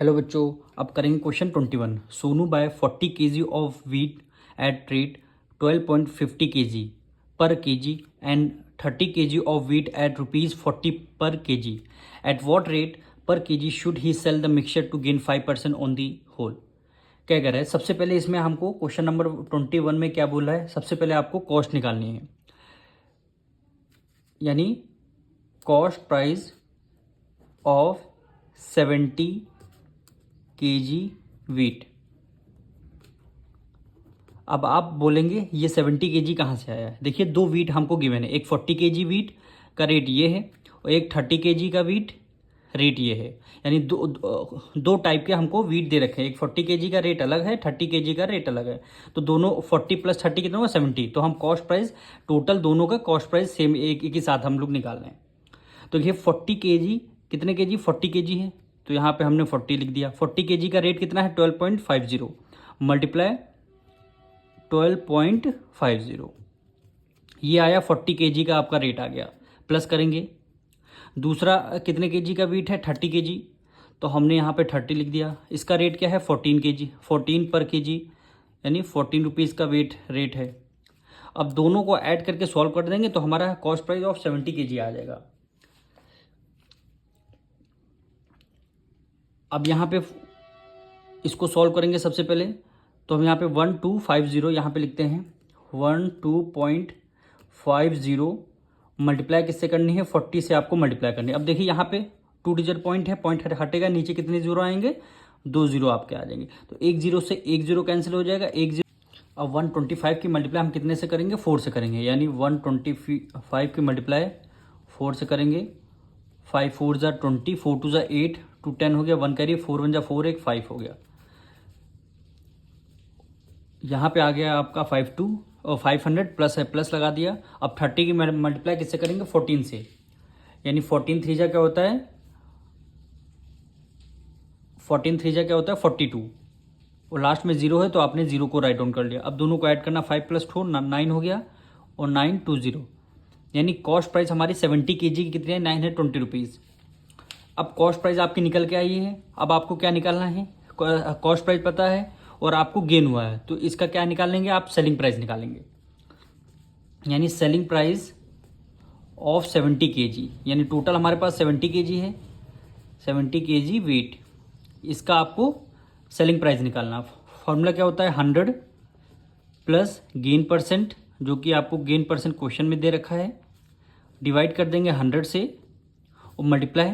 Hello बच्चों, अब करेंगे question 21। Sonu buy 40 kg of wheat at rate 12.50 kg per kg and 30 kg of wheat at ₹40 per kg। At what rate per kg should he sell the mixture to gain 5% on the whole. क्या कह रहा है? सबसे पहले इसमें हमको question number 21 में क्या बोल रहा है? सबसे पहले आपको कॉस्ट निकालनी है, यानी cost price of 70 kg wheat. अब आप बोलेंगे ये 70 kg कहाँ से आया है? देखिए, दो वीट हमको गिवन है, एक 40 kg वीट का रेट ये है और एक 30 kg का वीट रेट ये है। यानी दो टाइप के हमको वीट दे रखे हैं, एक 40 kg का रेट अलग है, 30 kg का रेट अलग है। तो दोनों 40 + 30 कितना होगा? 70। तो हम कॉस्ट प्राइस टोटल दोनों का कॉस्ट प्राइस सेम एक ही साथ हम लोग निकाल रहे हैं। तो देखिए 40 kg कितने kg? 40 kg है, तो यहाँ पे हमने 40 लिख दिया। 40 kg का रेट कितना है? 12.50 मल्टीप्लाई 12.50, ये आया 40 kg का आपका रेट आ गया। प्लस करेंगे दूसरा कितने kg का वीट है? 30 kg, तो हमने यहाँ पे 30 लिख दिया। इसका रेट क्या है? 14 kg, 14 पर kg, यानी 14 रुपीज़ का रेट है। अब दोनों को ऐड करके सॉल्व कर देंगे तो हमारा कॉस्ट प्राइस ऑफ 70 kg आ जाएगा। अब यहाँ पे इसको सॉल्व करेंगे सबसे पहले, तो हम यहाँ पे 1250 यहाँ पे लिखते हैं। 12.50 मल्टीप्लाई किससे करनी है? 40 से आपको मल्टीप्लाई करनी है। अब देखिए यहाँ पे 2 डिजिट पॉइंट है, पॉइंट हटेगा, नीचे कितने जीरो आएंगे? 2 जीरो आपके आ जाएंगे। तो एक जीरो से एक जीरो कैंसिल हो जाएगा, एक जीरो। अब 125 की मल्टीप्लाई हम कितने से करेंगे? 4 से करेंगे, यानी 125 की मल्टीप्लाई 4 से करेंगे। 5 4 ज़ा 20, 4 2 ज़ा 8, 2 10 हो गया, 1 करिए, 4 1 ज़ा 4, 1 5 हो गया। यहाँ पे आ गया आपका 500 प्लस है, प्लस लगा दिया। अब 30 की मल्टीप्लाई किससे करेंगे? 14 से, यानी 14 3 जा क्या होता है? 14 3 जा क्या होता है? 42, और लास्ट में जीरो है तो आपने जीरो को राइट डाउन कर लिया। अब दोनों को ऐड करना, 5 + 4 9 हो गया, और 920, यानी कॉस्ट प्राइस हमारी 70 kg की कितनी है? 920 रुपीज़। अब कॉस्ट प्राइस आपकी निकल के आई है। अब आपको क्या निकालना है? कॉस्ट प्राइस पता है और आपको गेन हुआ है, तो इसका क्या निकालेंगे आप? सेलिंग प्राइस निकालेंगे, यानी सेलिंग प्राइस ऑफ 70 kg, यानी टोटल हमारे पास 70 kg है, 70 kg वेट, इसका आपको सेलिंग प्राइस निकालना। फॉर्मूला क्या होता है? 100 प्लस गेन परसेंट, जो कि आपको गेन परसेंट क्वेश्चन में दे रखा है, डिवाइड कर देंगे 100 से, और मल्टीप्लाई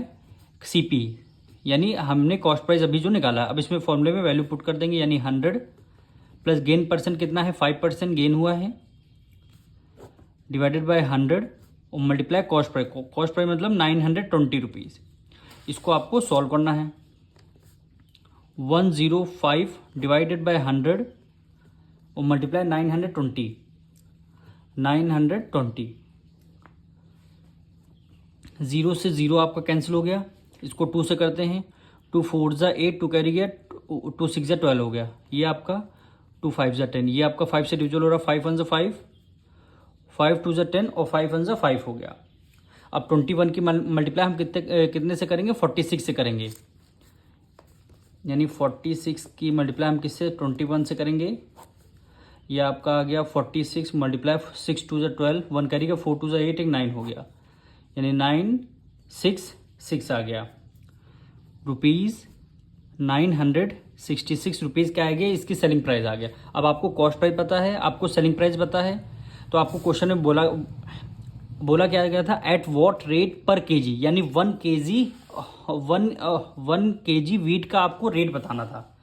CP, यानी हमने कॉस्ट प्राइस अभी जो निकाला, अब इसमें फॉर्मूले में वैल्यू पुट कर देंगे, यानी 100 प्लस गेन परसेंट कितना है? 5% गेन हुआ है, डिवाइडेड बाय 100, और multiply cost price. Cost price मतलब 920 रुपीज़। इसको आपको सॉल्व करना है। 105 डिवाइडेड बाय 100 और मल्टीप्लाई 920, 920, जीरो से जीरो आपका कैंसिल हो गया। इसको 2 से करते हैं, 2 4 ज़ा 8, 2 कैरी गया, 2 6 ज़ा 12 हो गया, ये आपका 2 5 ज़ा 10, ये आपका 5 से डिविजल हो रहा, 5 1 ज़ा 5, 5 2 ज़ा 10, और 5 1 ज़ा 5 हो गया। अब 21 की मल्टीप्लाई हम कितने से करेंगे? 46 से करेंगे, यानी 46 की मल्टीप्लाई हम किससे? 21 से करेंगे। ये आपका आ गया 46 मल्टीप्लाई 6 2 ज़ा 12, 1 करेगा, 4 2 ज़ा 8, एक 9 हो गया, यानी 966 आ गया। ₹966 रुपीज़ क्या आ गया? इसकी सेलिंग प्राइस आ गया। अब आपको कॉस्ट प्राइस पता है, आपको सेलिंग प्राइस पता है, तो आपको क्वेश्चन में बोला क्या गया था? Eight what rate per kg, यानी 1 kg वीट का आपको रेट बताना था।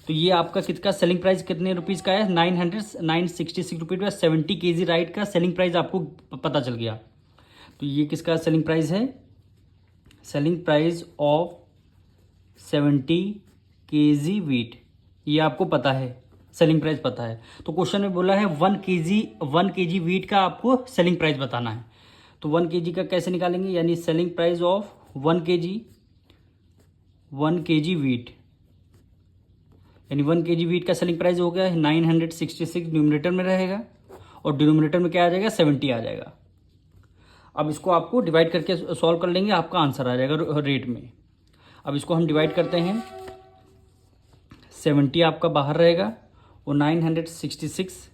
तो ये आपका कितना सेलिंग प्राइस कितने रुपीज़ का है? 966 रुपीज़ का 70 kg राइट का सेलिंग प्राइस आपको पता चल गया। तो ये किसका सेलिंग प्राइस है? Selling price of 70 kg wheat, ये आपको पता है, सेलिंग प्राइस पता है। तो क्वेश्चन में बोला है 1 kg वीट का आपको सेलिंग प्राइस बताना है। तो 1 kg का कैसे निकालेंगे? यानी selling price of 1 kg wheat, यानी 1 kg वीट का सेलिंग प्राइस हो गया 966, न्यूमरेटर में रहेगा, और डिनोमिनेटर में क्या आ जाएगा? 70 आ जाएगा। अब इसको आपको डिवाइड करके सॉल्व कर लेंगे, आपका आंसर आ जाएगा रेट में। अब इसको हम डिवाइड करते हैं, 70 आपका बाहर रहेगा और 966।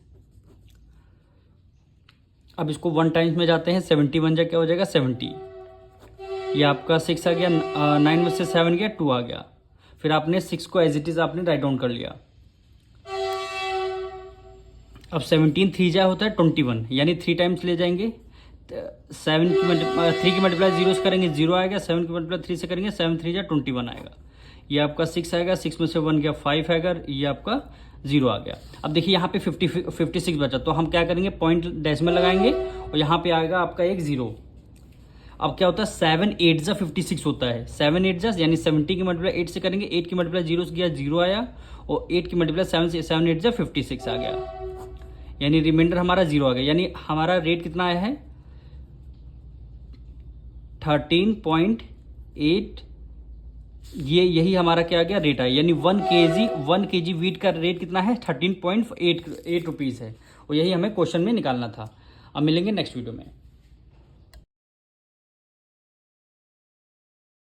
अब इसको 1 टाइम्स में जाते हैं, 71 जा क्या हो जाएगा 70। ये आपका 6 आ गया, 9 में से 7 गया 2 आ गया। फिर आपने 6 को एज इट इज़ आपने राइट डाउन कर लिया। अब 17 3 जा होता है 21, यानी 3 टाइम्स ले जाएंगे। 3 की मल्टीप्लाई 0 से करेंगे 0 आएगा, 7 की मल्टीप्लाई 3 से करेंगे 7 3 जा 21 आएगा। ये आपका 6 आएगा, 6 में से 1 गया 5 आएगा, ये आपका 0 आ गया। अब देखिए यहाँ पे 56 बचा, तो हम क्या करेंगे पॉइंट डेसिमल लगाएंगे और यहाँ पे आएगा आपका एक 0। अब क्या होता है 7 8 जा 56 होता है, 7 8 जा यानी 70 की मल्टीप्लाई 8 से करेंगे, 8 की मल्टीप्लाई 0 से गया 0 आया और 8 की मल्टीप्लाई 7 से 7 8 जा 56 आ गया, यानी रिमाइंडर हमारा 0 आ गया। यानी हमारा रेट कितना आया है 13.8। यही हमारा क्या आ गया रेट है, यानी 1 kg वीट का रेट कितना है 13.8 रुपीज़ है, और यही हमें क्वेश्चन में निकालना था। अब मिलेंगे नेक्स्ट वीडियो में।